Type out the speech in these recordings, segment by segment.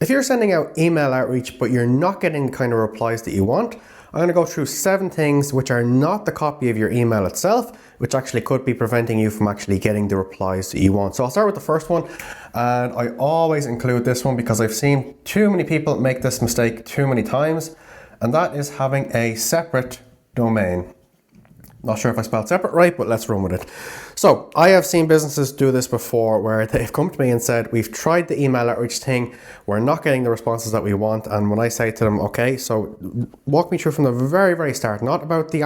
if you're sending out email outreach, but you're not getting the kind of replies that you want, I'm going to go through 7 things which are not the copy of your email itself, which actually could be preventing you from actually getting the replies that you want. So I'll start with the first one, and I always include this one because I've seen too many people make this mistake too many times, and that is having a separate domain. Not sure if I spelled separate right, but let's run with it. So I have seen businesses do this before where they've come to me and said, we've tried the email outreach thing, we're not getting the responses that we want. And when I say to them, okay, so walk me through from the very, very start, not about the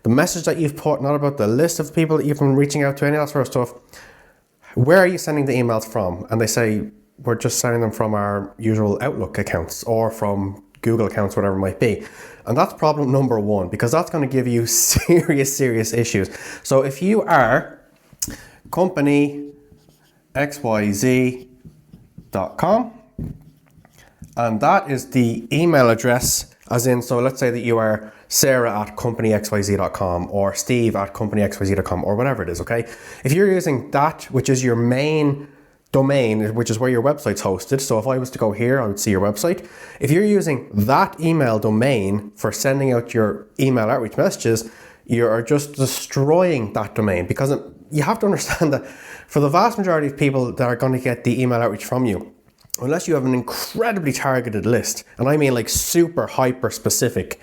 message that you've put, not about the list of people that you've been reaching out to, any of that sort of stuff. Where are you sending the emails from? And they say, we're just sending them from our usual Outlook accounts or from Google accounts, whatever it might be. And that's problem number 1, because that's going to give you serious issues. So if you are company xyz.com, and that is the email address, as in, so let's say that you are Sarah at companyxyz.com or Steve at companyxyz.com or whatever it is, okay? If you're using that, which is your main domain, which is where your website's hosted. So if I was to go here, I would see your website. If you're using that email domain for sending out your email outreach messages, you are just destroying that domain, because you have to understand that for the vast majority of people that are going to get the email outreach from you, unless you have an incredibly targeted list, and I mean like super hyper specific,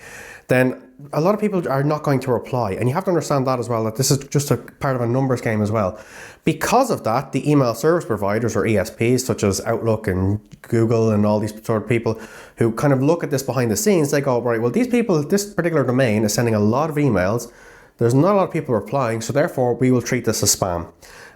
then a lot of people are not going to reply. And you have to understand that as well, that this is just a part of a numbers game as well. Because of that, the email service providers or ESPs such as Outlook and Google and all these sort of people who kind of look at this behind the scenes, they go, right, well, these people, this particular domain is sending a lot of emails. There's not a lot of people replying, so therefore we will treat this as spam.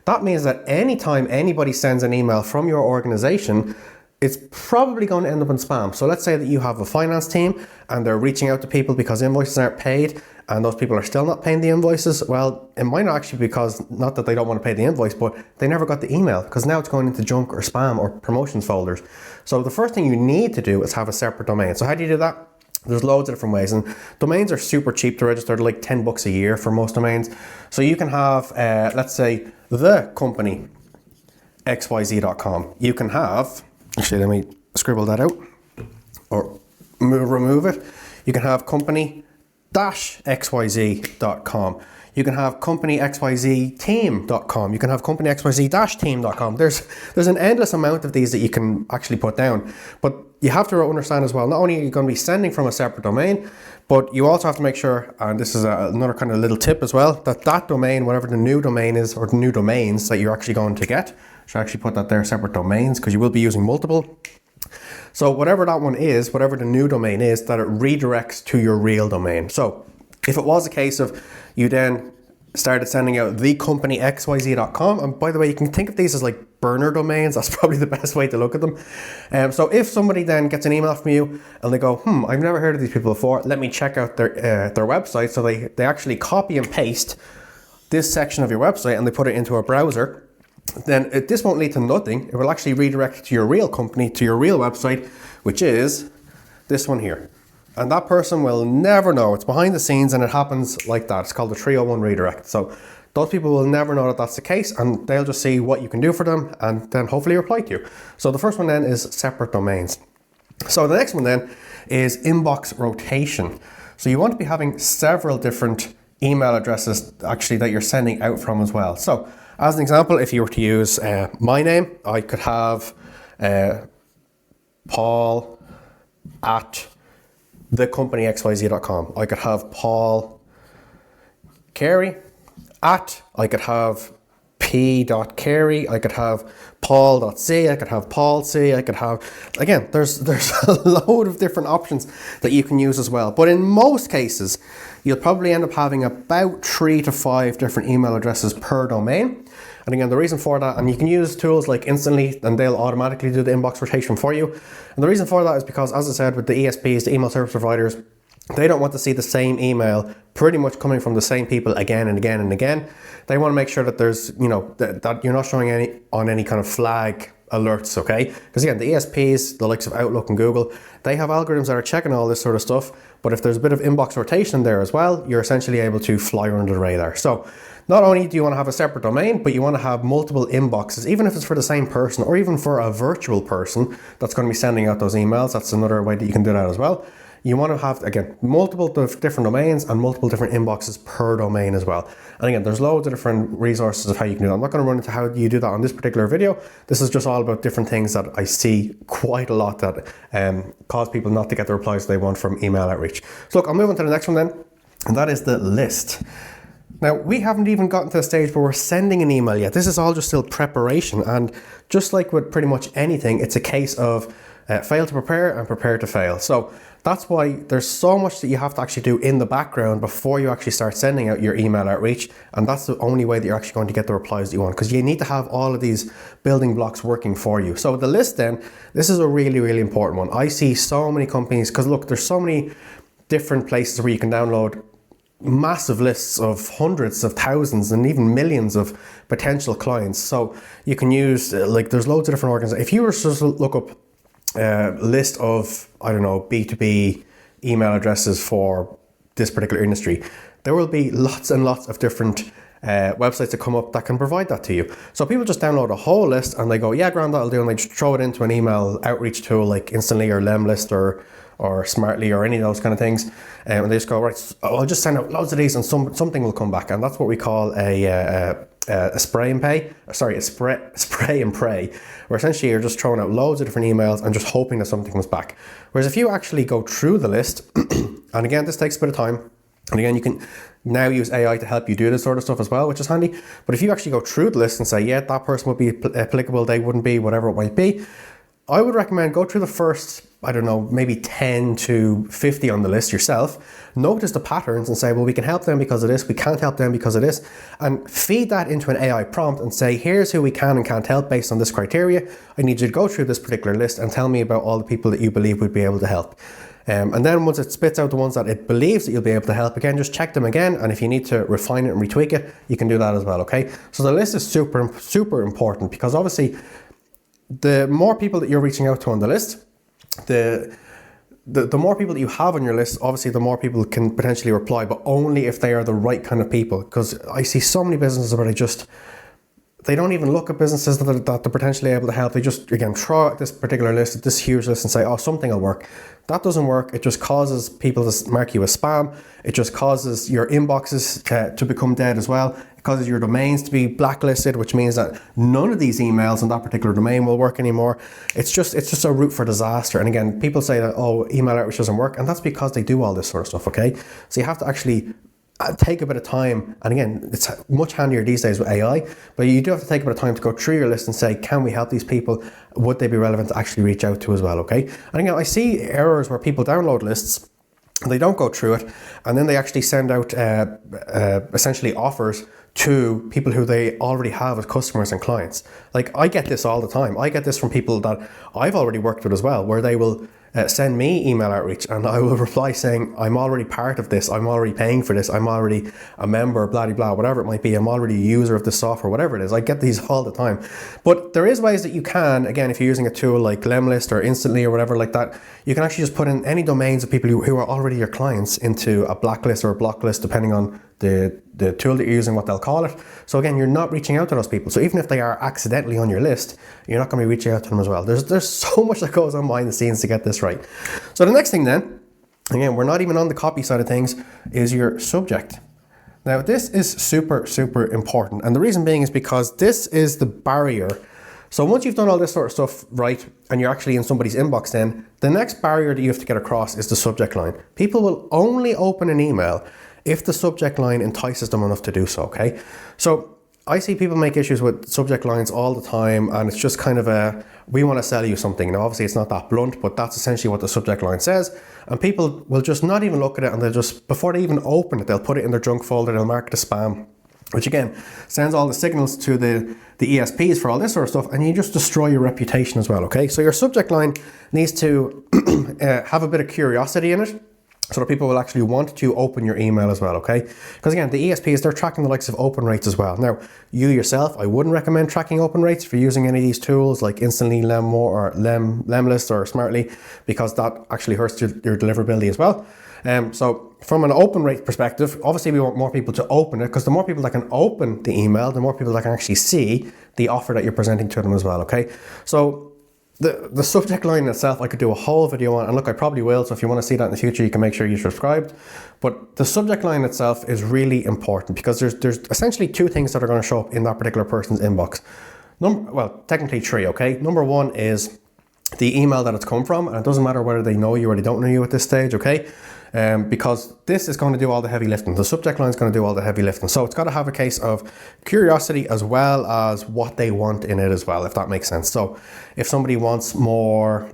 That means that anytime anybody sends an email from your organization, it's probably going to end up in spam. So let's say that you have a finance team and they're reaching out to people because invoices aren't paid and those people are still not paying the invoices. Well, it might not actually be because, not that they don't want to pay the invoice, but they never got the email, because now it's going into junk or spam or promotions folders. So the first thing you need to do is have a separate domain. So how do you do that? There's loads of different ways, and domains are super cheap to register. They're like $10 a year for most domains. So you can have, let's say, the company xyz.com. You can have, actually, let me scribble that out or remove it. You can have company-xyz.com. You can have companyxyzteam.com. You can have companyxyz-team.com. There's an endless amount of these that you can actually put down. But you have to understand as well, not only are you going to be sending from a separate domain, but you also have to make sure, and this is another kind of little tip as well, that domain, whatever the new domain is, or the new domains that you're actually going to get, should actually put that there, separate domains, because you will be using multiple. So whatever that one is, whatever the new domain is, that it redirects to your real domain. So if it was a case of you then started sending out thecompanyxyz.com, and by the way, you can think of these as like burner domains. That's probably the best way to look at them. So if somebody then gets an email from you and they go, I've never heard of these people before, let me check out their website. So they actually copy and paste this section of your website and they put it into a browser. Then this won't lead to nothing. It will actually redirect to your real company, to your real website, which is this one here. And that person will never know. It's behind the scenes and it happens like that. It's called the 301 redirect. So those people will never know that that's the case, and they'll just see what you can do for them and then hopefully reply to you. So the first one then is separate domains. So the next one then is inbox rotation. So you want to be having several different email addresses actually that you're sending out from as well. So as an example, if you were to use my name, I could have Paul at thecompanyxyz.com. I could have Paul Carey at, I could have p.carey, I could have paul.c, I could have Paul C, I could have, again, there's a load of different options that you can use as well. But in most cases, you'll probably end up having about 3 to 5 different email addresses per domain. And again, the reason for that, and you can use tools like Instantly and they'll automatically do the inbox rotation for you. And the reason for that is because, as I said, with the ESPs, the email service providers, they don't want to see the same email pretty much coming from the same people again and again and again. They want to make sure that there's, that you're not showing any kind of flag alerts, okay? Because again, the ESPs, the likes of Outlook and Google, they have algorithms that are checking all this sort of stuff. But if there's a bit of inbox rotation there as well, you're essentially able to fly under the radar. So not only do you want to have a separate domain, but you want to have multiple inboxes, even if it's for the same person or even for a virtual person that's going to be sending out those emails. That's another way that you can do that as well. You want to have, again, multiple different domains and multiple different inboxes per domain as well. And again, there's loads of different resources of how you can do that. I'm not going to run into how you do that on this particular video. This is just all about different things that I see quite a lot that cause people not to get the replies they want from email outreach. So look, I'll move on to the next one then, and that is the list. Now, we haven't even gotten to the stage where we're sending an email yet. This is all just still preparation. And just like with pretty much anything, it's a case of fail to prepare and prepare to fail. So that's why there's so much that you have to actually do in the background before you actually start sending out your email outreach. And that's the only way that you're actually going to get the replies that you want, because you need to have all of these building blocks working for you. So the list then, this is a really, really important one. I see so many companies, because look, there's so many different places where you can download massive lists of hundreds of thousands and even millions of potential clients. So you can use, like, there's loads of different organizations. If you were to just look up list of, I don't know, B2B email addresses for this particular industry, there will be lots and lots of different websites that come up that can provide that to you. So people just download a whole list and they go, yeah, grand, that'll do, and they just throw it into an email outreach tool like Instantly or Lemlist or Smartly or any of those kind of things, and they just go, right, I'll just send out loads of these and something will come back. And that's what we call a spray and pray, where essentially you're just throwing out loads of different emails and just hoping that something comes back. Whereas if you actually go through the list, and again, this takes a bit of time, and again, you can now use AI to help you do this sort of stuff as well, which is handy. But if you actually go through the list and say, yeah, that person would be applicable, they wouldn't be, whatever it might be, I would recommend go through the first, I don't know, maybe 10 to 50 on the list yourself. Notice the patterns and say, well, we can help them because of this, we can't help them because of this, and feed that into an AI prompt and say, here's who we can and can't help based on this criteria. I need you to go through this particular list and tell me about all the people that you believe would be able to help. And then once it spits out the ones that it believes that you'll be able to help, again, just check them again. And if you need to refine it and retweak it, you can do that as well, okay? So the list is super, super important, because obviously the more people that you're reaching out to on the list, the more people that you have on your list, obviously the more people can potentially reply, but only if they are the right kind of people. Because I see so many businesses where they don't even look at businesses that they're potentially able to help. They just, again, throw out this particular list, this huge list, and say, oh, something will work. That doesn't work. It just causes people to mark you as spam. It just causes your inboxes to become dead as well. It causes your domains to be blacklisted, which means that none of these emails on that particular domain will work anymore. It's just a route for disaster. And again, people say that, oh, email outreach doesn't work, and that's because they do all this sort of stuff, okay? So you have to actually take a bit of time, and again, it's much handier these days with AI, but you do have to take a bit of time to go through your list and say, can we help these people? Would they be relevant to actually reach out to as well, okay? And again, I see errors where people download lists, they don't go through it, and then they actually send out essentially offers to people who they already have as customers and clients. Like, I get this all the time. I get this from people that I've already worked with as well, where they will send me email outreach and I will reply saying, I'm already part of this, I'm already paying for this, I'm already a member, blah, blah, blah, whatever it might be, I'm already a user of this software, whatever it is. I get these all the time. But there is ways that you can, again, if you're using a tool like Lemlist or Instantly or whatever like that, you can actually just put in any domains of people who are already your clients into a blacklist or a block list, depending on the tool that you're using, what they'll call it. So again, you're not reaching out to those people. So even if they are accidentally on your list, you're not going to be reaching out to them as well. There's so much that goes on behind the scenes to get this right. So the next thing then, again, we're not even on the copy side of things, is your subject. Now this is super, super important. And the reason being is because this is the barrier. So once you've done all this sort of stuff right, and you're actually in somebody's inbox, then the next barrier that you have to get across is the subject line. People will only open an email if the subject line entices them enough to do so, okay? So I see people make issues with subject lines all the time, and it's just kind of we want to sell you something. Now, obviously it's not that blunt, but that's essentially what the subject line says. And people will just not even look at it, and they'll just, before they even open it, they'll put it in their junk folder, they'll mark it as spam, which again, sends all the signals to the ESPs for all this sort of stuff, and you just destroy your reputation as well, okay? So your subject line needs to have a bit of curiosity in it. so that people will actually want to open your email as well, okay? Because again, the ESPs, they're tracking the likes of open rates as well. Now, you yourself, I wouldn't recommend tracking open rates if you're using any of these tools like Instantly, Lemmo, or Lemlist, or Smartly, because that actually hurts your deliverability as well. So from an open rate perspective, obviously we want more people to open it, because the more people that can open the email, the more people that can actually see the offer that you're presenting to them as well, okay? So the subject line itself, I could do a whole video on, and look, I probably will, so if you want to see that in the future, you can make sure you're subscribed. But the subject line itself is really important, because there's essentially two things that are going to show up in that particular person's inbox. Well, technically three, okay? Number one is the email that it's come from, and it doesn't matter whether they know you or they don't know you at this stage, okay? Because this is going to do all the heavy lifting. The subject line is going to do all the heavy lifting. So it's got to have a case of curiosity as well as what they want in it as well, if that makes sense. So if somebody wants more,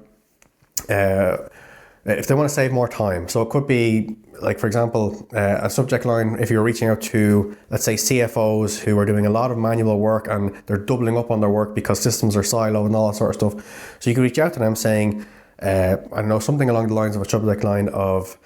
if they want to save more time, so it could be like, for example, a subject line, if you're reaching out to, let's say, CFOs who are doing a lot of manual work and they're doubling up on their work because systems are siloed and all that sort of stuff. So you can reach out to them saying, I don't know, something along the lines of a subject line of,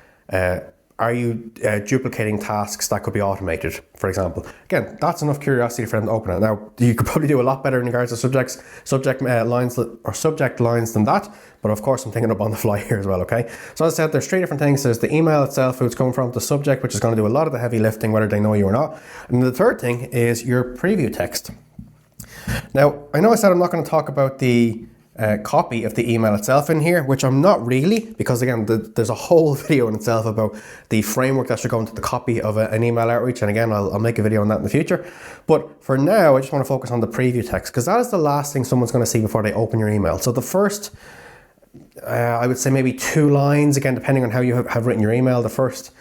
are you duplicating tasks that could be automated, for example? Again, that's enough curiosity for them to open it. Now, you could probably do a lot better in regards to subject lines than that, but of course I'm thinking up on the fly here as well, okay? So as I said, there's three different things. There's the email itself, who it's coming from, the subject, which is going to do a lot of the heavy lifting, whether they know you or not. And the third thing is your preview text. Now, I know I said I'm not going to talk about the copy of the email itself in here, which I'm not really, because again, there's a whole video in itself about the framework that should go into the copy of an email outreach, and again, I'll make a video on that in the future. But for now, I just want to focus on the preview text, because that is the last thing someone's going to see before they open your email. So the first, I would say maybe 2 lines, again, depending on how you have written your email, the first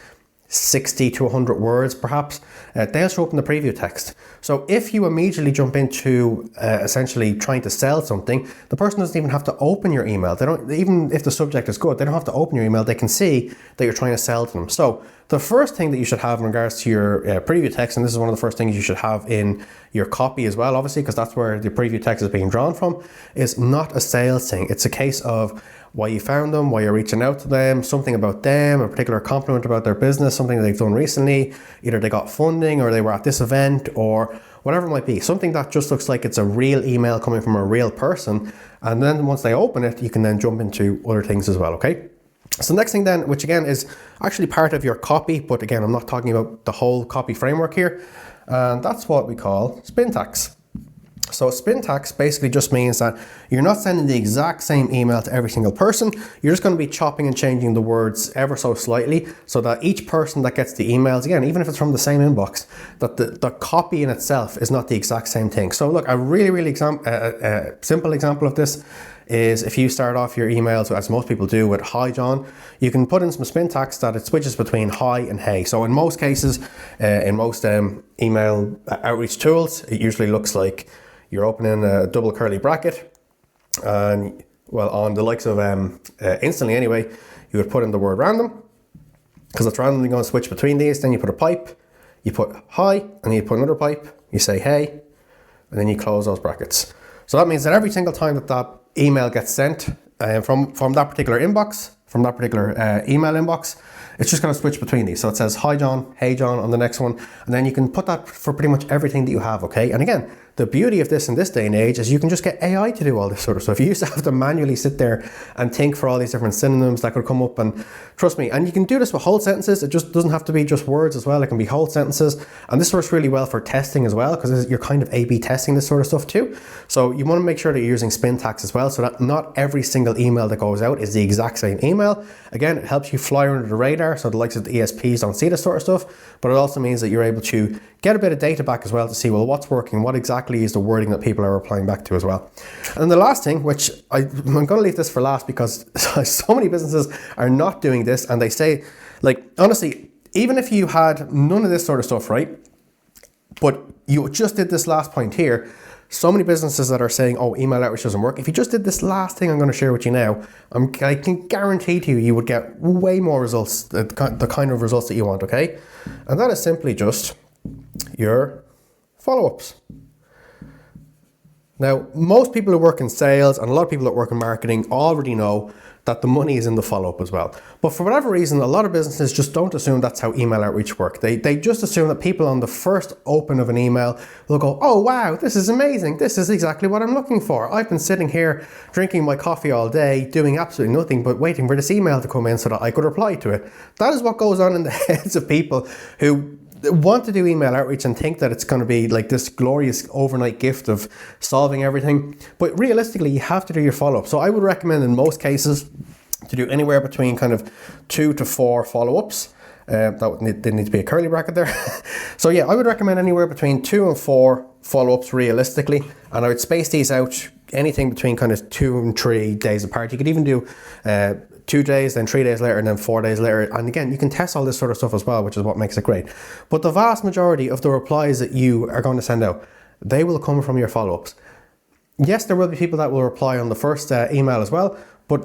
60 to 100 words perhaps, they'll show up in the preview text. So if you immediately jump into essentially trying to sell something, the person doesn't even have to open your email. They don't, even if the subject is good, they don't have to open your email. They can see that you're trying to sell to them. So the first thing that you should have in regards to your preview text, and this is one of the first things you should have in your copy as well, obviously, because that's where the preview text is being drawn from, is not a sales thing. It's a case of why you found them, why you're reaching out to them, something about them, a particular compliment about their business, something that they've done recently. Either they got funding or they were at this event or whatever it might be. Something that just looks like it's a real email coming from a real person. And then once they open it, you can then jump into other things as well, okay? So the next thing then, which again is actually part of your copy, but again, I'm not talking about the whole copy framework here. And that's what we call spin tags. So spin tags basically just means that you're not sending the exact same email to every single person. You're just going to be chopping and changing the words ever so slightly so that each person that gets the emails, again, even if it's from the same inbox, that the copy in itself is not the exact same thing. So look, a really simple example of this is if you start off your emails, as most people do, with "Hi John," you can put in some spin tags that it switches between "hi" and "hey." So in most cases, in most email outreach tools, it usually looks like you're opening a double curly bracket, and well, on the likes of Instantly anyway, you would put in the word "random," because it's randomly going to switch between these. Then you put a pipe, you put "hi," and then you put another pipe, you say "hey," and then you close those brackets. So that means that every single time that email gets sent from that particular inbox, from that particular email inbox, it's just going to switch between these. So it says "Hi John," "Hey John" on the next one, and then you can put that for pretty much everything that you have, okay? And again, the beauty of this in this day and age is you can just get AI to do all this sort of stuff. You used to have to manually sit there and think for all these different synonyms that could come up, and trust me, and you can do this with whole sentences. It just doesn't have to be just words as well. It can be whole sentences, and this works really well for testing as well, because you're kind of A/B testing this sort of stuff too. So you want to make sure that you're using spin tags as well, so that not every single email that goes out is the exact same email. Again, it helps you fly under the radar, so the likes of the ESPs don't see this sort of stuff, but it also means that you're able to get a bit of data back as well to see, well, what's working, what exactly is the wording that people are replying back to as well. And the last thing, which I'm going to leave this for last, because so many businesses are not doing this, and they say, like, honestly, even if you had none of this sort of stuff, right, but you just did this last point here, so many businesses that are saying, oh, email outreach doesn't work. If you just did this last thing I'm going to share with you now, I can guarantee to you, you would get way more results, the kind of results that you want, okay? And that is simply just your follow-ups. Now, most people who work in sales and a lot of people that work in marketing already know that the money is in the follow-up as well. But for whatever reason, a lot of businesses just don't assume that's how email outreach work. They just assume that people on the first open of an email will go, oh wow, this is amazing. This is exactly what I'm looking for. I've been sitting here drinking my coffee all day, doing absolutely nothing but waiting for this email to come in so that I could reply to it. That is what goes on in the heads of people who want to do email outreach and think that it's going to be like this glorious overnight gift of solving everything. But realistically, you have to do your follow-up. So I would recommend in most cases to do anywhere between kind of 2 to 4 follow-ups. That didn't need to be a curly bracket there. So yeah, I would recommend anywhere between 2 and 4 follow-ups realistically. And I would space these out anything between kind of 2 and 3 days apart. You could even do 2 days, then 3 days later, and then 4 days later. And again, you can test all this sort of stuff as well, which is what makes it great. But the vast majority of the replies that you are going to send out, they will come from your follow-ups. Yes, there will be people that will reply on the first email as well, but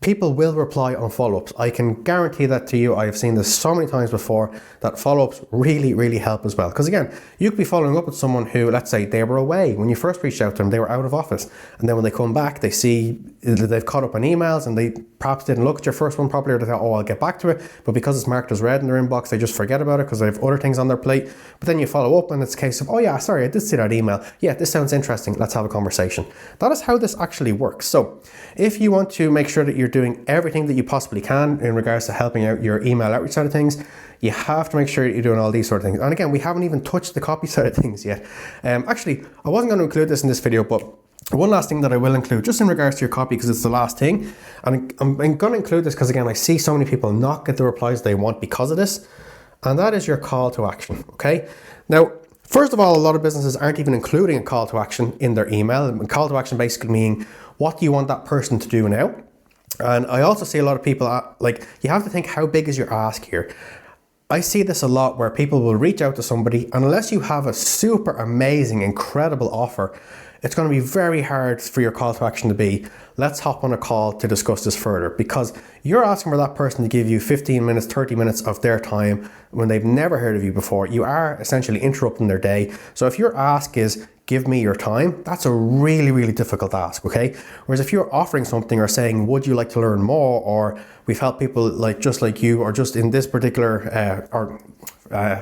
people will reply on follow-ups. I can guarantee that to you. I have seen this so many times before that follow-ups really, really help as well. Because again, you could be following up with someone who, let's say they were away. When you first reached out to them, they were out of office. And then when they come back, they see they've caught up on emails and they perhaps didn't look at your first one properly, or they thought, oh, I'll get back to it. But because it's marked as red in their inbox, they just forget about it because they have other things on their plate. But then you follow up and it's a case of, oh yeah, sorry, I did see that email. Yeah, this sounds interesting. Let's have a conversation. That is how this actually works. So if you want to make sure that you're doing everything that you possibly can in regards to helping out your email outreach side of things, you have to make sure that you're doing all these sort of things. And again, we haven't even touched the copy side of things yet. Actually, I wasn't going to include this in this video, but one last thing that I will include just in regards to your copy, because it's the last thing, and I'm going to include this because again, I see so many people not get the replies they want because of this, and that is your call to action. Okay, now first of all, a lot of businesses aren't even including a call to action in their email. And call to action basically meaning what do you want that person to do now. And I also see a lot of people, like, you have to think, how big is your ask here? I see this a lot where people will reach out to somebody, and unless you have a super amazing, incredible offer, it's going to be very hard for your call to action to be, let's hop on a call to discuss this further, because you're asking for that person to give you 15 minutes, 30 minutes of their time when they've never heard of you before. You are essentially interrupting their day. So if your ask is, give me your time, that's a really, really difficult ask, okay? Whereas if you're offering something or saying, would you like to learn more? Or we've helped people like just like you, or just in this particular,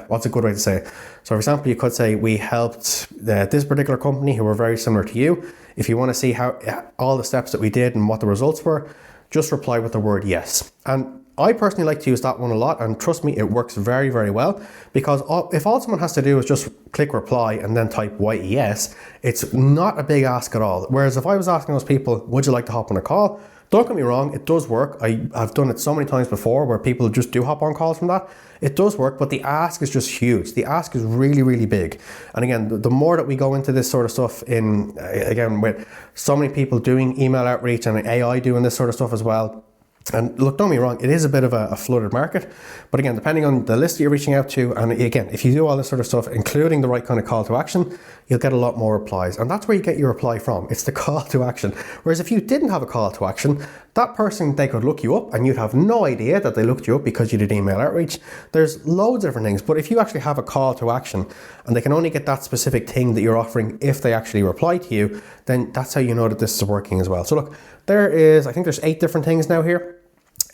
what's a good way to say it? So for example, you could say, we helped this particular company who were very similar to you. If you want to see how all the steps that we did and what the results were, just reply with the word yes. And I personally like to use that one a lot, and trust me, it works very, very well, because if all someone has to do is just click reply and then type yes, it's not a big ask at all. Whereas if I was asking those people, would you like to hop on a call? Don't get me wrong, it does work. I've done it so many times before where people just do hop on calls from that. It does work, but the ask is just huge. The ask is really, really big. And again, the more that we go into this sort of stuff again, with so many people doing email outreach and AI doing this sort of stuff as well, and look, don't get me wrong, it is a bit of a flooded market. But again, depending on the list that you're reaching out to, and again, if you do all this sort of stuff, including the right kind of call to action, you'll get a lot more replies. And that's where you get your reply from. It's the call to action. Whereas if you didn't have a call to action, that person, they could look you up and you'd have no idea that they looked you up because you did email outreach. There's loads of different things. But if you actually have a call to action and they can only get that specific thing that you're offering if they actually reply to you, then that's how you know that this is working as well. So look, I think there's 8 different things now here.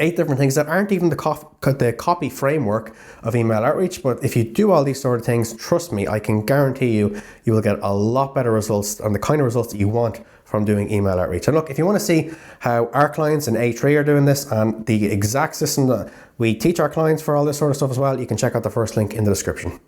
8 different things that aren't even the copy framework of email outreach. But if you do all these sort of things, trust me, I can guarantee you will get a lot better results and the kind of results that you want from doing email outreach. And look, if you want to see how our clients in A3 are doing this and the exact system that we teach our clients for all this sort of stuff as well, you can check out the first link in the description.